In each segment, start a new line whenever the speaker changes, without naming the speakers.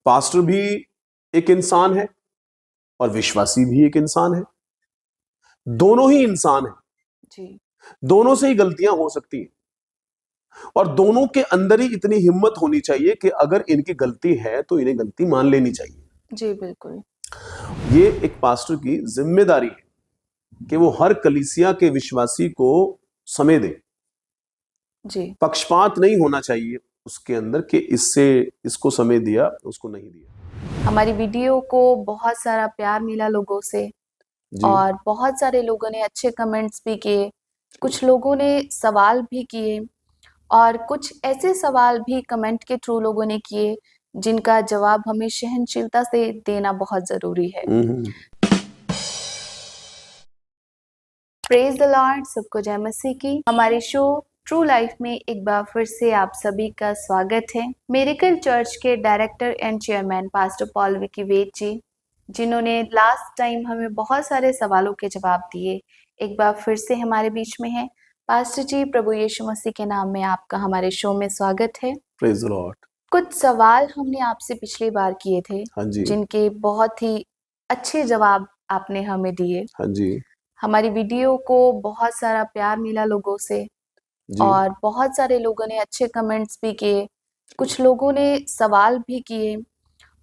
Pastor भी एक इंसान है और विश्वासी भी एक इंसान है। दोनों ही इंसान हैं,
जी
दोनों से ही गलतियां हो सकती हैं और दोनों के अंदर ही इतनी हिम्मत होनी चाहिए कि अगर इनकी गलती है तो इन्हें गलती मान लेनी चाहिए।
जी बिल्कुल।
ये एक पास्टर की जिम्मेदारी है कि वो हर कलीसिया के विश्वासी को समय दे।
जी
पक्षपात नहीं होना चाहिए उसके अंदर कि इससे इसको समय दिया उसको नहीं दिया।
हमारी वीडियो को बहुत सारा प्यार मिला लोगों से
जी
और बहुत सारे लोगों ने अच्छे कमेंट्स भी किए, कुछ लोगों ने सवाल भी किए और कुछ ऐसे सवाल भी कमेंट के थ्रू लोगों ने किए जिनका जवाब हमें सहनशीलता से देना बहुत ज़रूरी है। प्रेज द लॉर्ड, सबको जय मसीह की। हमारे शो ट्रू लाइफ में एक बार फिर से आप सभी का स्वागत है। मिरेकल चर्च के director and chairman pastor Paul Vicky Ved ji, जिन्होंने लास्ट टाइम हमें बहुत सारे सवालों के जवाब दिए, एक बार फिर से हमारे बीच में है। पास्टर जी, प्रभु यीशु मसीह के नाम में आपका हमारे शो में स्वागत है।
Praise the Lord.
कुछ सवाल हमने आपसे पिछली बार किए थे,
हाँ जी,
जिनके बहुत ही अच्छे जवाब आपने हमें दिए।
हाँ जी,
हमारी वीडियो को बहुत सारा प्यार मिला लोगों से
जी
और बहुत सारे लोगों ने अच्छे कमेंट्स भी किए, कुछ लोगों ने सवाल भी किए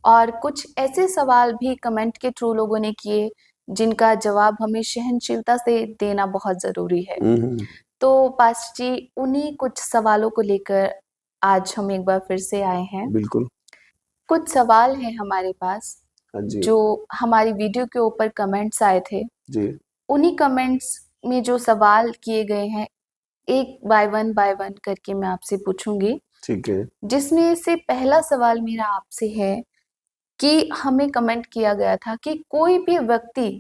और कुछ ऐसे सवाल भी कमेंट के थ्रू लोगों ने किए जिनका जवाब हमें सहनशीलता से देना बहुत ज़रूरी है। तो पास्टर जी, उन्हीं कुछ सवालों को लेकर आज हम एक बार फिर से आए हैं।
बिल्कुल।
कुछ सवाल हैं हमारे पास
हाँ जी,
जो हमारी वीडियो के ऊपर कमेंट्स आए थे।
जी
उन्हीं कमेंट्स में जो सवाल किए गए हैं, एक बाय वन करके मैं आपसे पूछूंगी।
ठीक है।
जिसमें से पहला सवाल मेरा आपसे है कि हमें कमेंट किया गया था कि कोई भी व्यक्ति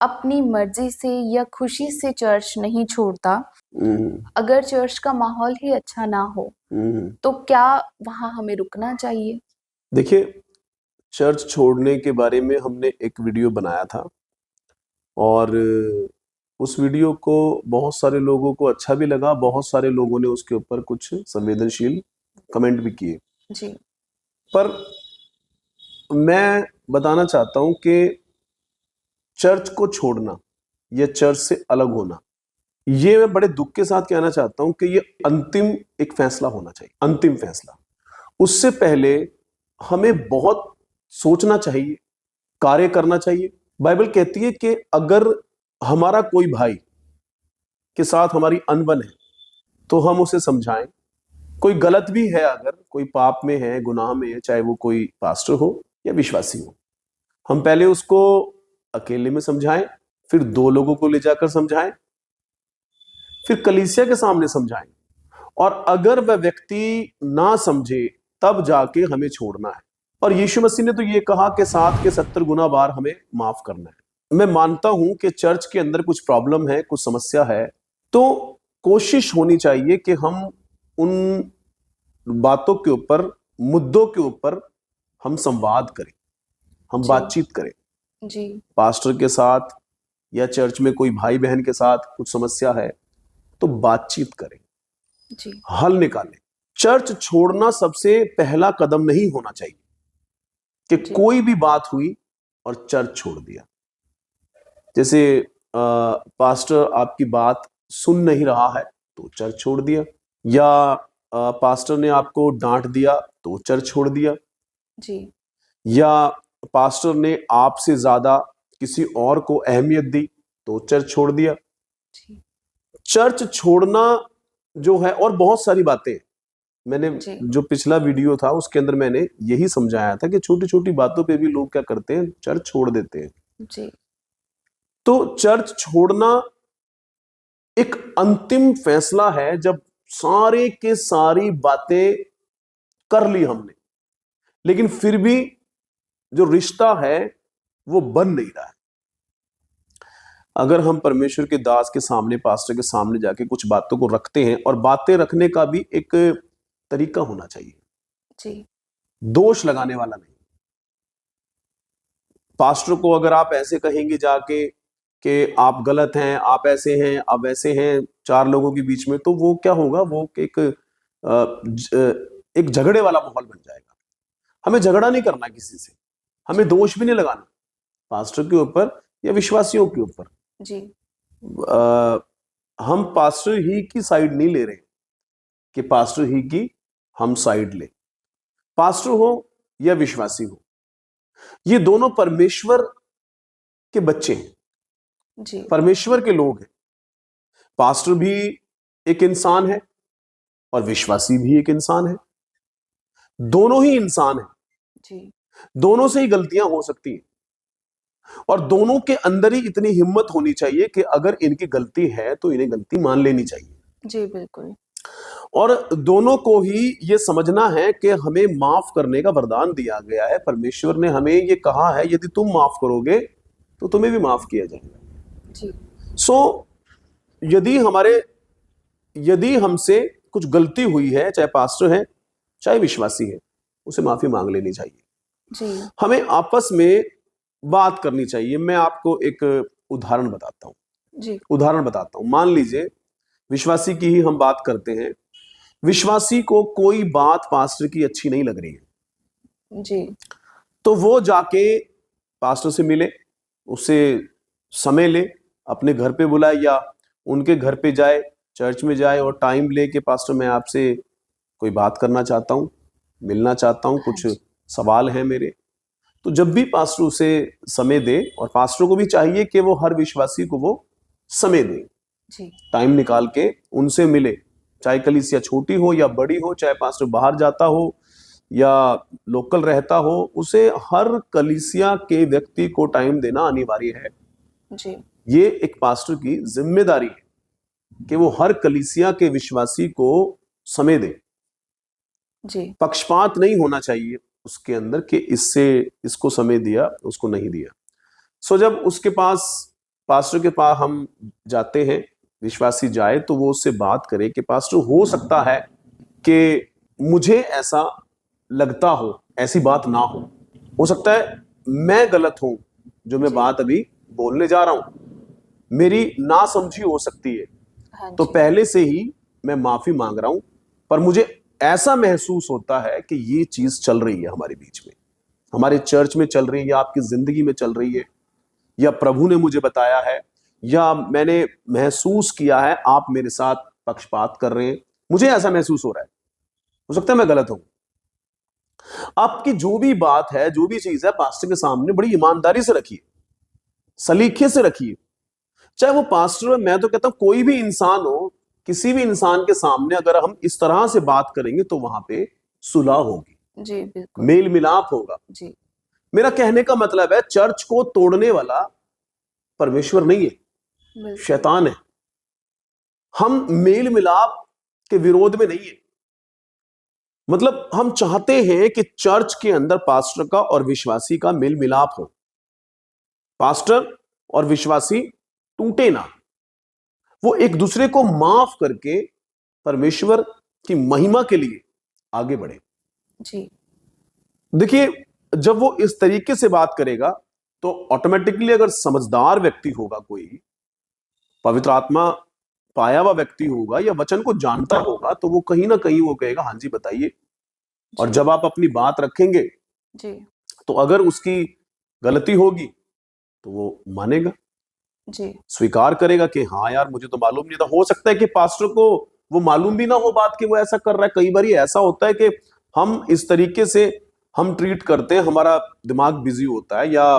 अपनी मर्जी से या खुशी से चर्च नहीं छोड़ता अगर चर्च का माहौल ही अच्छा ना हो, तो क्या वहां हमें रुकना चाहिए?
देखिए, चर्च छोड़ने के बारे में हमने एक वीडियो बनाया था और उस वीडियो को बहुत सारे लोगों को अच्छा भी लगा, बहुत सारे लोगों ने उसके ऊपर कुछ संवेदनशील कमेंट भी किए।
जी
पर मैं बताना चाहता हूं कि चर्च को छोड़ना या चर्च से अलग होना, ये मैं बड़े दुख के साथ कहना चाहता हूं कि ये अंतिम एक फैसला होना चाहिए, अंतिम फैसला। उससे पहले हमें बहुत सोचना चाहिए, कार्य करना चाहिए। बाइबल कहती है कि अगर हमारा कोई भाई के साथ हमारी अनबन है तो हम उसे समझाएं। कोई गलत भी है, अगर कोई पाप में है, गुनाह में है, चाहे वो कोई पास्टर हो या विश्वासी हो, हम पहले उसको अकेले में समझाएं, फिर 2 लोगों को ले जाकर समझाएं, फिर कलीसिया के सामने समझाएं और अगर वह व्यक्ति ना समझे तब जाके हमें छोड़ना है। और यीशु मसीह ने तो ये कहा कि 7 के 70 गुना बार हमें माफ करना है। मैं मानता हूं कि चर्च के अंदर कुछ प्रॉब्लम है, कुछ समस्या है, तो कोशिश होनी चाहिए कि हम उन बातों के ऊपर, मुद्दों के ऊपर हम संवाद करें, हम
जी
बातचीत करें।
जी
पास्टर के साथ या चर्च में कोई भाई बहन के साथ कुछ समस्या है तो बातचीत करें,
जी
हल निकालें। चर्च छोड़ना सबसे पहला कदम नहीं होना चाहिए कि
जी
कोई भी बात हुई और चर्च छोड़ दिया। जैसे पास्टर आपकी बात सुन नहीं रहा है तो चर्च छोड़ दिया, या पास्टर ने आपको डांट दिया तो चर्च छोड़ दिया,
जी
या पास्टर ने आपसे ज्यादा किसी और को अहमियत दी तो चर्च छोड़ दिया।
जी
चर्च छोड़ना जो है, और बहुत सारी बातें मैंने
जी
जो पिछला वीडियो था उसके अंदर मैंने यही समझाया था कि छोटी छोटी बातों पे भी लोग क्या करते हैं, चर्च छोड़ देते हैं।
जी
तो चर्च छोड़ना एक अंतिम फैसला है जब सारे के सारी बातें कर ली हमने, लेकिन फिर भी जो रिश्ता है वो बन नहीं रहा है। अगर हम परमेश्वर के दास के सामने, पास्टर के सामने जाके कुछ बातों को रखते हैं, और बातें रखने का भी एक तरीका होना चाहिए,
जी
दोष लगाने वाला नहीं। पास्टर को अगर आप ऐसे कहेंगे जाके कि आप गलत हैं, आप ऐसे हैं, आप वैसे हैं, 4 लोगों के बीच में, तो वो क्या होगा, वो एक एक झगड़े वाला माहौल बन जाएगा। हमें झगड़ा नहीं करना किसी से, हमें दोष भी नहीं लगाना पास्टर के ऊपर या विश्वासियों के ऊपर।
जी।
हम पास्टर ही की साइड नहीं ले रहे कि पास्टर ही की हम साइड ले। पास्टर हो या विश्वासी हो, ये दोनों परमेश्वर के बच्चे हैं,
जी।
परमेश्वर के लोग हैं। पास्टर भी एक इंसान है और विश्वासी भी एक इंसान है, दोनों ही इंसान हैं।
जी।
दोनों से ही गलतियां हो सकती हैं और दोनों के अंदर ही इतनी हिम्मत होनी चाहिए कि अगर इनकी गलती है तो इन्हें गलती मान लेनी चाहिए।
जी बिल्कुल।
और दोनों को ही ये समझना है कि हमें माफ करने का वरदान दिया गया है। परमेश्वर ने हमें ये कहा है यदि तुम माफ करोगे तो तुम्हें भी माफ किया जाएगा।
जी।
सो यदि हमसे कुछ गलती हुई है, चाहे पास्टर है चाहे विश्वासी है, उसे माफी मांग लेनी चाहिए।
जी।
हमें आपस में बात करनी चाहिए। मैं आपको एक उदाहरण बताता हूं।
जी।
मान लीजिए विश्वासी की ही हम बात करते हैं। विश्वासी को कोई बात पास्टर की अच्छी नहीं लग रही है,
जी।
तो वो जाके पास्टर से मिले, उससे समय ले, अपने घर पे बुलाए या उनके घर पे जाए, चर्च में जाए और टाइम ले के पास्टर मैं आपसे कोई बात करना चाहता हूं, मिलना चाहता हूं, कुछ सवाल हैं मेरे। तो जब भी पास्टर उसे समय दे, और पास्टर को भी चाहिए कि वो हर विश्वासी को वो समय दे,
जी।
टाइम निकाल के उनसे मिले, चाहे कलीसिया छोटी हो या बड़ी हो, चाहे पास्टर बाहर जाता हो या लोकल रहता हो, उसे हर कलीसिया के व्यक्ति को टाइम देना अनिवार्य है।
जी।
ये एक पास्टर की जिम्मेदारी है कि वो हर कलीसिया के विश्वासी को समय दे।
जी।
पक्षपात नहीं होना चाहिए उसके अंदर कि इसको समय दिया, उसको नहीं दिया। सो जब उसके पास, पास्टर के पास हम जाते हैं, विश्वासी जाए, तो वो उससे बात करे कि पास्टर हो सकता है कि मुझे ऐसा लगता हो, ऐसी बात ना हो सकता है मैं गलत हूं जो मैं बात अभी बोलने जा रहा हूं, मेरी नासमझी हो सकती है।
हाँ
तो
जी।
पहले से ही मैं माफी मांग रहा हूं, पर मुझे ऐसा महसूस होता है कि ये चीज चल रही है हमारे बीच में, हमारे चर्च में चल रही है, या आपकी जिंदगी में चल रही है, या प्रभु ने मुझे बताया है, या मैंने महसूस किया है आप मेरे साथ पक्षपात कर रहे हैं, मुझे ऐसा महसूस हो रहा है, हो सकता है मैं गलत हूं। आपकी जो भी बात है, जो भी चीज है, पास्टर के सामने बड़ी ईमानदारी से रखिए, सलीके से रखिए। चाहे वो पास्टर हो, मैं तो कहता हूं कोई भी इंसान हो, किसी भी इंसान के सामने अगर हम इस तरह से बात करेंगे तो वहां पे सुलह होगी,
जी बिल्कुल।
मेल मिलाप होगा।
जी।
मेरा कहने का मतलब है चर्च को तोड़ने वाला परमेश्वर नहीं है,
बिल्कुल।
शैतान है। हम मेल मिलाप के विरोध में नहीं है, मतलब हम चाहते हैं कि चर्च के अंदर पास्टर का और विश्वासी का मेल मिलाप हो, पास्टर और विश्वासी टूटे ना, वो एक दूसरे को माफ करके परमेश्वर की महिमा के लिए आगे बढ़े।
जी।
देखिए, जब वो इस तरीके से बात करेगा तो ऑटोमेटिकली, अगर समझदार व्यक्ति होगा, कोई पवित्र आत्मा पाया हुआ व्यक्ति होगा या वचन को जानता होगा, तो वो कहीं ना कहीं वो कहेगा हाँ जी बताइए। और जब आप अपनी बात रखेंगे
जी।
तो अगर उसकी गलती होगी तो वो मानेगा,
जी।
स्वीकार करेगा कि हाँ यार मुझे तो मालूम नहीं था। हो सकता है कि पास्टर को वो मालूम भी ना हो बात कि वो ऐसा कर रहा है। कई बार ऐसा होता है कि हम इस तरीके से हम ट्रीट करते हैं, हमारा दिमाग बिजी होता है या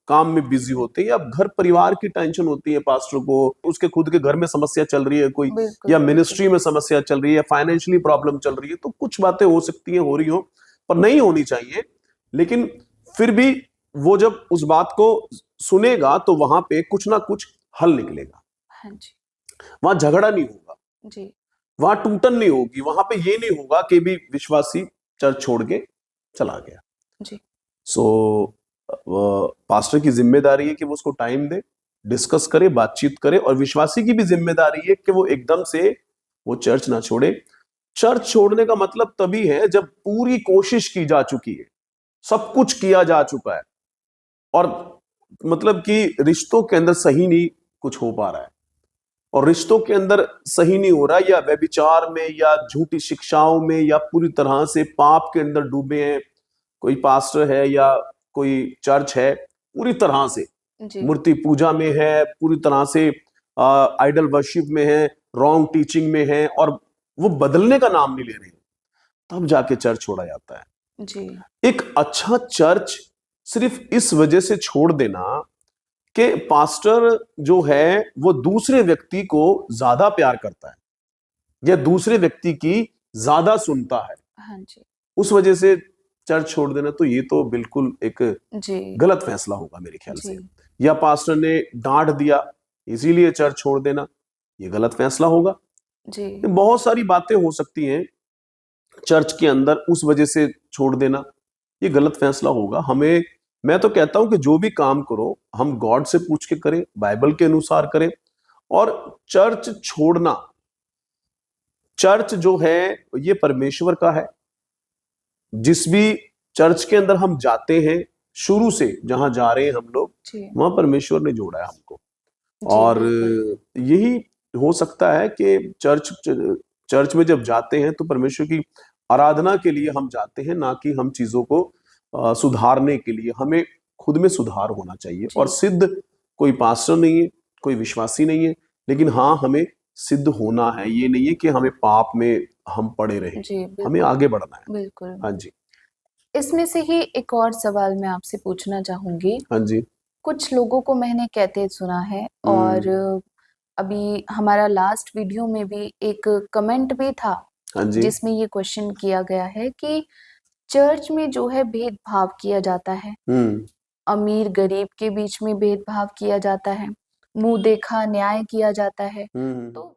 काम में बिजी होते हैं, या घर परिवार की टेंशन होती है पास्टर को, उसके खुद के घर में समस्या चल रही है कोई, या मिनिस्ट्री में समस्या चल रही है, फाइनेंशियली प्रॉब्लम चल रही है, तो कुछ बातें हो सकती है, हो रही हो, पर नहीं होनी चाहिए। लेकिन फिर भी वो जब उस बात को सुनेगा तो वहां पे कुछ ना कुछ हल निकलेगा।
हाँ जी।
वहां झगड़ा नहीं होगा,
जी।
वहां टूटन नहीं होगी, वहां पे ये नहीं होगा कि भी विश्वासी चर्च छोड़ के चला गया।
जी।
सो पास्टर की जिम्मेदारी है कि वो उसको टाइम दे, डिस्कस करे, बातचीत करे, और विश्वासी की भी जिम्मेदारी है कि वो एकदम से वो चर्च ना छोड़े। चर्च छोड़ने का मतलब तभी है जब पूरी कोशिश की जा चुकी है, सब कुछ किया जा चुका है, और मतलब कि रिश्तों के अंदर सही नहीं कुछ हो पा रहा है, और रिश्तों के अंदर सही नहीं हो रहा, या व्यभिचार में, या झूठी शिक्षाओं में, या पूरी तरह से पाप के अंदर डूबे हैं, कोई पास्टर है या कोई चर्च है पूरी तरह से
जी
मूर्ति पूजा में है, पूरी तरह से आइडल वर्शिप में है, रॉन्ग टीचिंग में है और वो बदलने का नाम नहीं ले रहे हैं, तब जाके चर्च छोड़ा जाता है।
जी
एक अच्छा चर्च सिर्फ इस वजह से छोड़ देना कि पास्टर जो है वो दूसरे व्यक्ति को ज्यादा प्यार करता है या दूसरे व्यक्ति की ज्यादा सुनता है,
हाँ जी
उस वजह से चर्च छोड़ देना, तो ये तो बिल्कुल एक
जी
गलत फैसला होगा मेरे ख्याल से।
जी
या पास्टर ने डांट दिया इसीलिए चर्च छोड़ देना, ये गलत फैसला होगा।
जी
बहुत सारी बातें हो सकती हैं चर्च के अंदर, उस वजह से छोड़ देना ये गलत फैसला होगा। हमें, मैं तो कहता हूं कि जो भी काम करो हम गॉड से पूछ के करें, बाइबल के अनुसार करें। और चर्च छोड़ना, चर्च जो है ये परमेश्वर का है। जिस भी चर्च के अंदर हम जाते हैं, शुरू से जहां जा रहे हैं हम लोग,
जी
वहां परमेश्वर ने जोड़ा है हमको।
जी
और
बिल्कुल
यही हो सकता है कि चर्च में जब जाते हैं तो परमेश्वर की आराधना के लिए हम जाते हैं, ना कि हम चीजों को सुधारने के लिए। हमें खुद में सुधार होना चाहिए। और
जी
सिद्ध कोई पास्टर नहीं है, कोई विश्वासी नहीं है, लेकिन हाँ हमें सिद्ध होना है। ये नहीं है कि हमें पाप में हम पड़े रहे,
जी
हमें
बिल्कुल
आगे बढ़ना है।
बिल्कुल।
हाँ जी,
इसमें से ही एक और सवाल मैं आपसे पूछना चाहूंगी।
हाँ जी।
कुछ लोगों को मैंने कहते सुना है, और अभी हमारा लास्ट वीडियो में भी एक कमेंट भी था
हाँ जी।
जिसमें ये क्वेश्चन किया गया है कि चर्च में जो है भेदभाव किया जाता है,
हम्म
अमीर गरीब के बीच में भेदभाव किया जाता है, मुंह देखा न्याय किया जाता है।
हम्म
तो